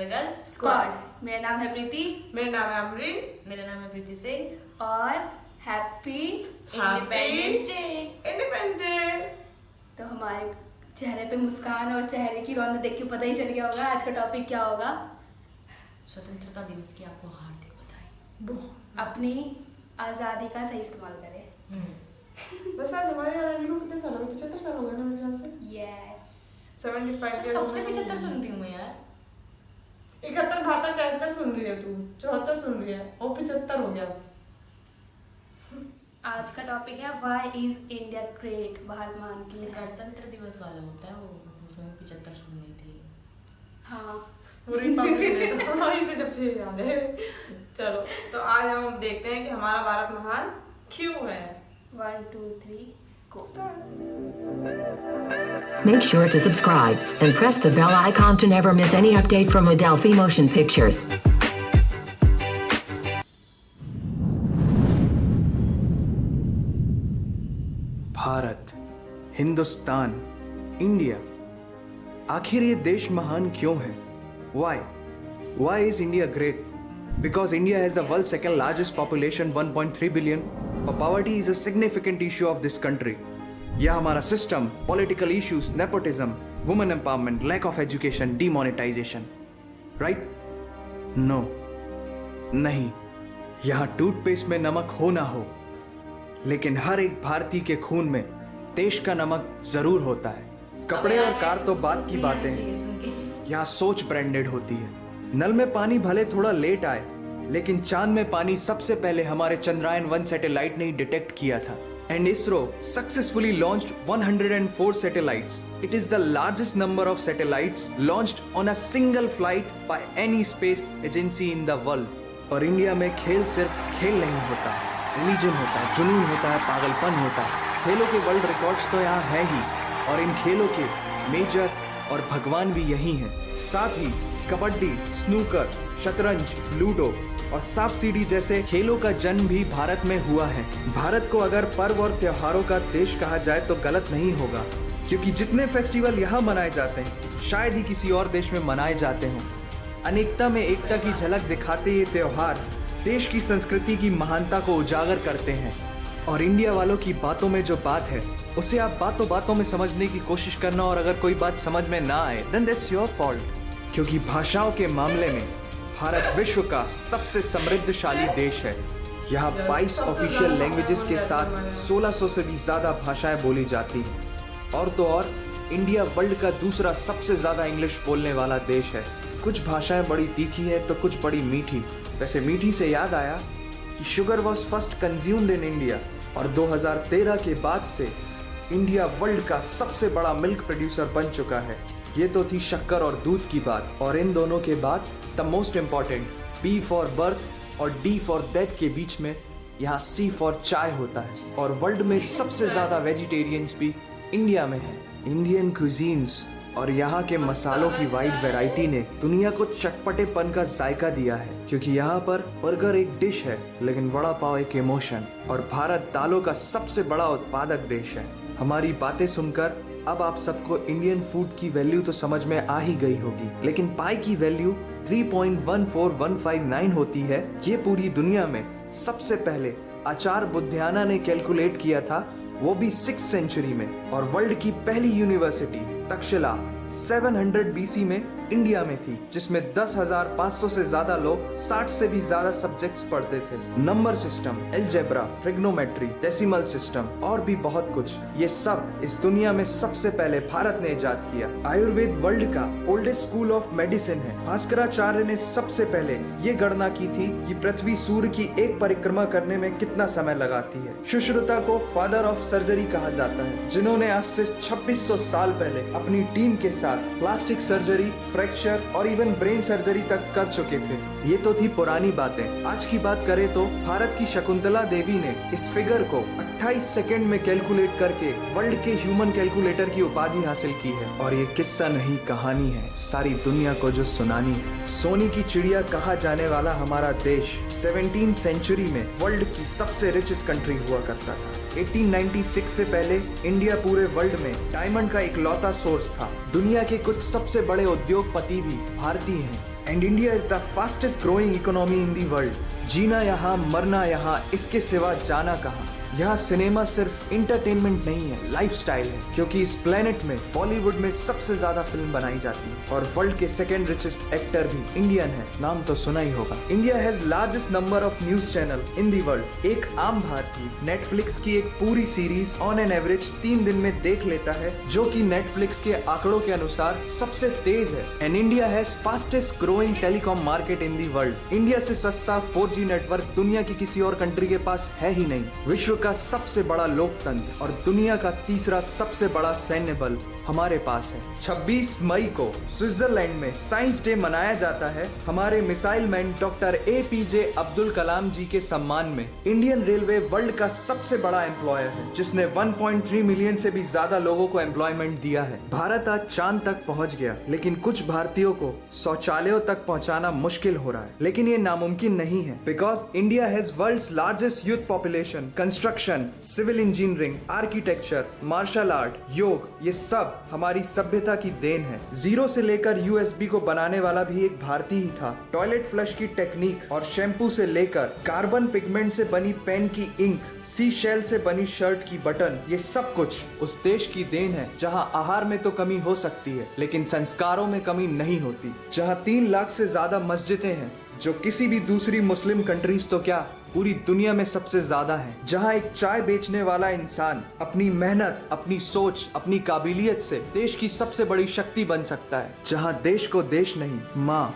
The girls squad. मेरा नाम है प्रीति। मेरा नाम है अमरीन। मेरा नाम है प्रीति सिंह और happy independence day. Independence day. तो हमारे चेहरे पे मुस्कान और चेहरे की रौनक देख के पता ही चल गया होगा आज का टॉपिक क्या होगा। स्वतंत्रता दिवस की आपको हार्दिक बधाई। अपनी आज़ादी का सही इस्तेमाल करें। बस आज हमारे आज़ादी को कितने साल हो गए? 75 साल हो गए ना मेरे ख्याल से। यस 75 कब से 75 सुन रही हूँ मैं यार। 71, 72, 73 सुन रही है तू, 74 सुन रही है और 75 हो गया। आज का टॉपिक है why is India great. Bharat महान क्यों है। गणतंत्र दिवस वाला होता है वो, उसमें 75 सुननी थी। हाँ पूरी पब्लिक ने तो इसे जब से याद है। चलो तो आज हम देखते हैं कि हमारा भारत महान क्यों है। 1 2 3 go। Make sure to subscribe and press the bell icon to never miss any update from Adelphi Motion Pictures. Bharat, Hindustan, India, आखिर ये देश महान क्यों है? Why? Why is India great? Because India has the world's second largest population, 1.3 billion. But poverty is a significant issue of this country. यह हमारा system, political issues, nepotism, women empowerment, lack of education, demonetisation, right? No, नहीं। यहाँ toothpaste में नमक हो ना हो, लेकिन हर एक भारतीय के खून में देश का नमक जरूर होता है। कपड़े और कार तो बात की बातें हैं, यहाँ सोच ब्रांडेड होती है। नल में पानी भले थोड़ा लेट आए, लेकिन चांद में पानी सबसे पहले हमारे चंद्रयान 1 सैटेलाइट ने ही डिटेक्ट किया था। And ISRO successfully launched 104 satellites. It is the largest number of satellites launched on a single flight by any space agency in the world. और इंडिया में खेल सिर्फ खेल नहीं होता, रिलीजन होता है, जुनून होता है, पागलपन होता है। खेलों के वर्ल्ड रिकॉर्ड्स तो यहाँ है ही, और इन खेलों के मेजर और भगवान भी यही हैं। साथ ही कबड्डी, स्नूकर, शतरंज, लूडो और सांप सीढ़ी जैसे खेलों का जन्म भी भारत में हुआ है। भारत को अगर पर्व और त्योहारों का देश कहा जाए तो गलत नहीं होगा, क्योंकि जितने फेस्टिवल यहाँ मनाए जाते हैं शायद ही किसी और देश में मनाए जाते हों। अनेकता में एकता की झलक दिखाते ये त्योहार देश की संस्कृति की महानता को उजागर करते हैं। और इंडिया वालों की बातों में जो बात है उसे आप बातों बातों में समझने की कोशिश करना, और अगर कोई बात समझ में ना आए देन दैट्स योर फॉल्ट, क्योंकि भाषाओं के मामले में भारत विश्व का सबसे समृद्धशाली देश है। यहाँ 22 ऑफिशियल लैंग्वेजेस के साथ 1600 से भी ज्यादा भाषाएं बोली जाती हैं। और तो और इंडिया वर्ल्ड का दूसरा सबसे ज्यादा इंग्लिश बोलने वाला देश है। कुछ भाषाएं बड़ी तीखी हैं तो कुछ बड़ी मीठी। वैसे मीठी से याद आया कि sugar was first consumed in India, और 2013 के बाद से इंडिया वर्ल्ड का सबसे बड़ा मिल्क प्रोड्यूसर बन चुका है। ये तो थी शक्कर और दूध की बात, और इन दोनों के बाद the most important B for birth और D फॉर डेथ के बीच में यहाँ C फॉर चाय होता है। और वर्ल्ड में सबसे ज्यादा वेजिटेरियंस भी इंडिया में है। इंडियन क्यूजीन्स और यहाँ के मसालों की वाइड वैरायटी ने दुनिया को चटपटेपन का जायका दिया है, क्योंकि यहाँ पर बर्गर एक डिश है लेकिन वड़ा पाव एक इमोशन। और भारत दालों का सबसे बड़ा उत्पादक देश है। हमारी बातें सुनकर अब आप सबको इंडियन फूड की वैल्यू तो समझ में आ ही गई होगी, लेकिन पाई की वैल्यू 3.14159 होती है। ये पूरी दुनिया में सबसे पहले आचार्य बुद्धियाना ने कैलकुलेट किया था, वो भी 6th सेंचुरी में। और वर्ल्ड की पहली यूनिवर्सिटी तक्षशिला 700 BC में इंडिया में थी, जिसमें 10,500 से ज्यादा लोग 60 से भी ज्यादा सब्जेक्ट्स पढ़ते थे। Number system, algebra, trigonometry, decimal system और भी बहुत कुछ, ये सब इस दुनिया में सबसे पहले भारत ने इजाद किया। आयुर्वेद वर्ल्ड का ओल्डेस्ट स्कूल ऑफ मेडिसिन है। भास्कराचार्य ने सबसे पहले ये गणना की थी कि पृथ्वी सूर्य की एक परिक्रमा करने में कितना समय लगाती है। सुश्रुता को फादर ऑफ सर्जरी कहा जाता है, जिन्होंने आज से 2600 साल पहले अपनी टीम के साथ प्लास्टिक सर्जरी, फ्रैक्चर और इवन ब्रेन सर्जरी तक कर चुके थे। ये तो थी पुरानी बातें। आज की बात करें तो भारत की शकुंतला देवी ने इस फिगर को 28 सेकंड में कैलकुलेट करके वर्ल्ड के ह्यूमन कैलकुलेटर की उपाधि हासिल की है। और ये किस्सा नहीं कहानी है, सारी दुनिया को जो सुनानी है। सोने की चिड़िया कहा जाने वाला हमारा देश 17th सेंचुरी में वर्ल्ड की सबसे रिचेस्ट कंट्री हुआ करता था। 1896 से पहले इंडिया पूरे वर्ल्ड में डायमंड का इकलौता सोर्स था। दुनिया के कुछ सबसे बड़े उद्योगपति भी भारतीय हैं। And India is the fastest growing economy in the world. जीना यहाँ, मरना यहाँ, इसके सिवा जाना कहाँ। यहाँ सिनेमा सिर्फ इंटरटेनमेंट नहीं है, लाइफस्टाइल है, क्योंकि इस प्लेनेट में बॉलीवुड में सबसे ज्यादा फिल्म बनाई जाती है और वर्ल्ड के सेकेंड रिचेस्ट एक्टर भी इंडियन है। नाम तो सुना ही होगा। India has largest number of news channel in the world. एक आम भारतीय नेटफ्लिक्स की एक पूरी सीरीज ऑन एन एवरेज 3 दिन में देख लेता है, जो कि नेटफ्लिक्स के आंकड़ों के अनुसार सबसे तेज है। And India has fastest growing telecom market in the world. India से सस्ता 4G नेटवर्क दुनिया की किसी और कंट्री के पास है ही नहीं। विश्व का सबसे बड़ा लोकतंत्र और दुनिया का तीसरा सबसे बड़ा सैन्य बल हमारे पास है। 26 मई को स्विट्जरलैंड में साइंस डे मनाया जाता है हमारे missile man doctor APJ Abdul Kalam ji के सम्मान में। इंडियन रेलवे वर्ल्ड का सबसे बड़ा एम्प्लॉयर है, जिसने 1.3 मिलियन से भी ज्यादा लोगों को एम्प्लॉयमेंट दिया है। भारत आज चांद तक पहुंच गया, लेकिन कुछ भारतीयों को शौचालयों तक पहुंचाना मुश्किल हो रहा है। लेकिन ये नामुमकिन नहीं है, because India has world's largest youth population. Construction, civil engineering, architecture, martial art, yoga, ये सब हमारी सभ्यता की देन है। जीरो से लेकर USB को बनाने वाला भी एक भारतीय ही था। टॉयलेट फ्लश की टेक्निक और शैम्पू से लेकर कार्बन पिगमेंट से बनी पेन की इंक, सी शेल से बनी शर्ट की बटन, ये सब कुछ उस देश की देन है जहां आहार में तो कमी हो सकती है, लेकिन संस्कारों में कमी नहीं होती। जहां 3 लाख से ज्यादा मस्जिदें हैं, जो किसी भी दूसरी मुस्लिम कंट्रीज तो क्या पूरी दुनिया में सबसे ज्यादा है। जहां एक चाय बेचने वाला इंसान अपनी मेहनत, अपनी सोच, अपनी काबिलियत से देश की सबसे बड़ी शक्ति बन सकता है। जहां देश को देश नहीं, माँ,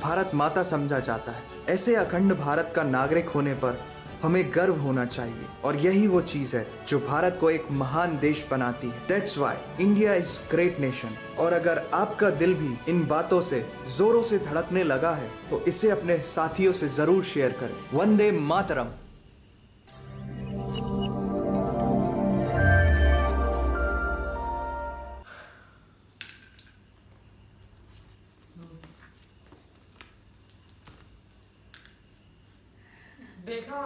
भारत माता समझा जाता है। ऐसे अखंड भारत का नागरिक होने पर हमें गर्व होना चाहिए, और यही वो चीज है जो भारत को एक महान देश बनाती है। That's why India is great nation। और अगर आपका दिल भी इन बातों से जोरों से धड़कने लगा है, तो इसे अपने साथियों से जरूर शेयर करें। वंदे मातरम। देखा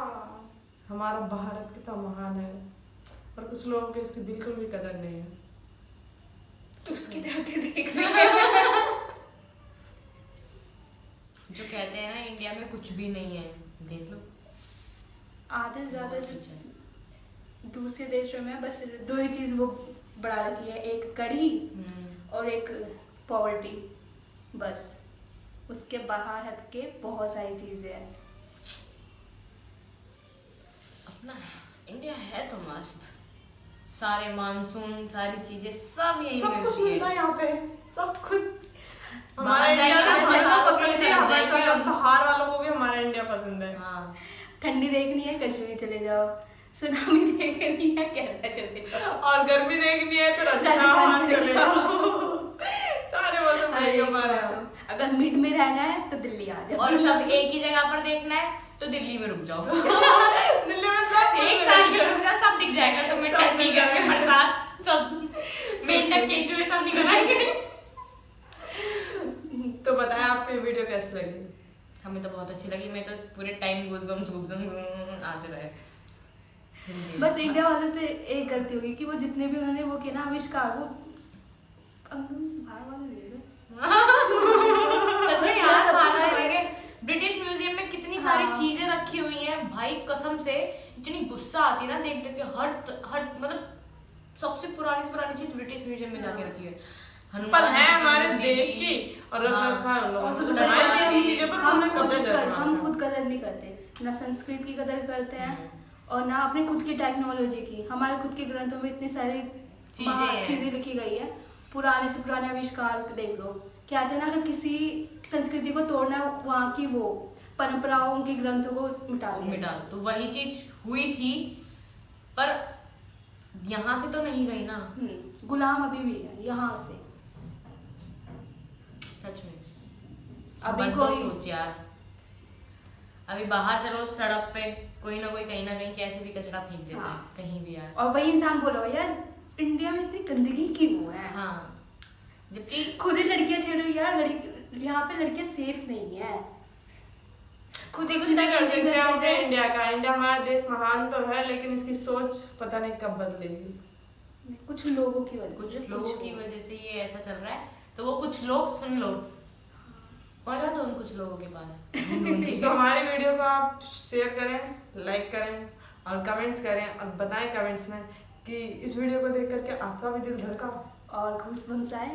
हमारा भारत कितना महान है, पर कुछ लोगों को इसकी बिल्कुल भी कदर नहीं है। उसकी तरफ भी देख रही जो कहते हैं ना इंडिया में कुछ भी नहीं है, देख लो। आधे से ज्यादा जो दूसरे देशों में बस 2 ही चीज वो बढ़ा रखी है, एक कड़ी और एक पॉवर्टी। बस उसके बाहर हट के बहुत सारी चीजें हैं। अपना इंडिया है तो मस्त, सारे मानसून, सारी चीजें सब यही सब कुछ मिलता है यहाँ पे, सब कुछ। हमारा बाहर इंडिया जाएंगे तो तो हमें मसाला तो पसंद है, हमारे जाएंगे साथ हम। बाहर वालों को भी हमारा इंडिया पसंद है। हाँ, ठंडी देखनी है कश्मीर चले जाओ, सुनामी देखनी है केरला चले जाओ, और गर्मी देखनी है तो राजस्थान चले जाओ। सारे मौसम मिलेंगे हमारे यहाँ। अगर मिड में रहना है तो दिल्ली आ जाओ। और सब एक ही जगह पर देखना है तो दिल्ली में रुक जाओ। दिल्ली में सब एक साल के रुक जाओ, सब दिख जाएगा तुम्हें। ठंडी, गर्मी, बरसात, सब मेंढक, केंचुए सब निकल आएंगे। तो बताएं आपको ये वीडियो कैसी लगी? हमें तो बहुत अच्छी लगी। मैं तो पूरे टाइम गूज़बम्स आते रहे। बस इंडिया वालों से एक गलती होगी कि वो जितने भी उन्होंने वो किया ना आविष्कार, वो बाहर वाले ले गए। सच में यार, सब कुछ खाना ले लगे। ब्रिटिश म्यूजियम में कितनी हाँ। सारी चीजें रखी हुई हैं भाई, कसम से इतनी गुस्सा आती है ना देख देख के। हर मतलब सबसे पुरानी से पुरानी चीज ब्रिटिश म्यूजियम में जाके रखी है। पर है हमारे देश की, और हमारे देश की चीजों पर हमने हम खुद कदर नहीं करते, ना संस्कृत की कदर करते हैं और ना अपने खुद की टेक्नोलॉजी की। हमारे खुद के ग्रंथों में इतनी सारी चीजें लिखी गई है, पुराने से पुराने आविष्कार देख लो। कहते हैं ना, अगर किसी संस्कृति को तोड़ना, वहाँ की वो परंपराओं, उनके ग्रंथों को मिटा तो वही चीज हुई थी, पर यहाँ से तो नहीं गई ना। गुलाम अभी भी है यहाँ से। सच में अभी बंद कोई सोच यार, अभी बाहर चलो सड़क पे कोई ना कहीं कैसे भी कचरा फेंक देता है, कहीं भी यार। और वही इंसान बोलो यार इंडिया में इतनी गंदगी क्यों है। हाँ, जबकि खुद ही लड़कियां छेड़ो यार, यहाँ पे लड़कियां सेफ नहीं है। खुद ही कुछ नहीं कर सकते हम अपने इंडिया का। इंडिया हमारा देश महान तो है, लेकिन इसकी सोच पता नहीं कब बदलेगी। कुछ लोगों की वजह से ये ऐसा चल रहा है, तो वो कुछ लोग सुन लो। पहुंचा तो उन कुछ लोगों के पास। तो हमारी वीडियो को आप शेयर करें, लाइक करें और कमेंट्स करें और बताएं कमेंट्स में कि इस वीडियो को देख करके आपका भी दिल धड़का और घूसबम्स आए।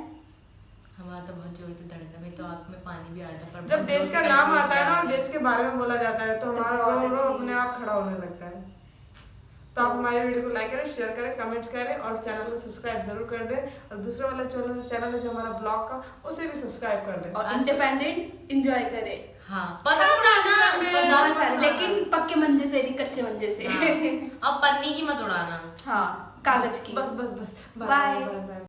हमारा तो बहुत जोर से धड़का, मैं तो आंख में पानी भी आता है, पर जब बहुत देश जोर का से नाम धड़का आता है ना और है। देश के बारे में बोला जाता है तो तो हमारा बहुत रो रो अच्छी अपने आप खड़ा होने लगता है। तो आप हमारी वीडियो को लाइक करें, शेयर करें, कमेंट्स करें और चैनल को सब्सक्राइब जरूर कर दें और दूसरे वाला चैनल है जो हमारा ब्लॉग का, उसे भी सब्सक्राइब कर दें। और इंडिपेंडेंट एंजॉय करें। हाँ, पतंग उड़ाना, पर ज्यादा बहुत सारे, मत लेकिन उड़ाना। पक्के मंजे से नहीं, कच्चे मंजे से। हाँ, अब पन्नी की मत उड़ाना। हाँ, कागज की। बस बाय। बाय।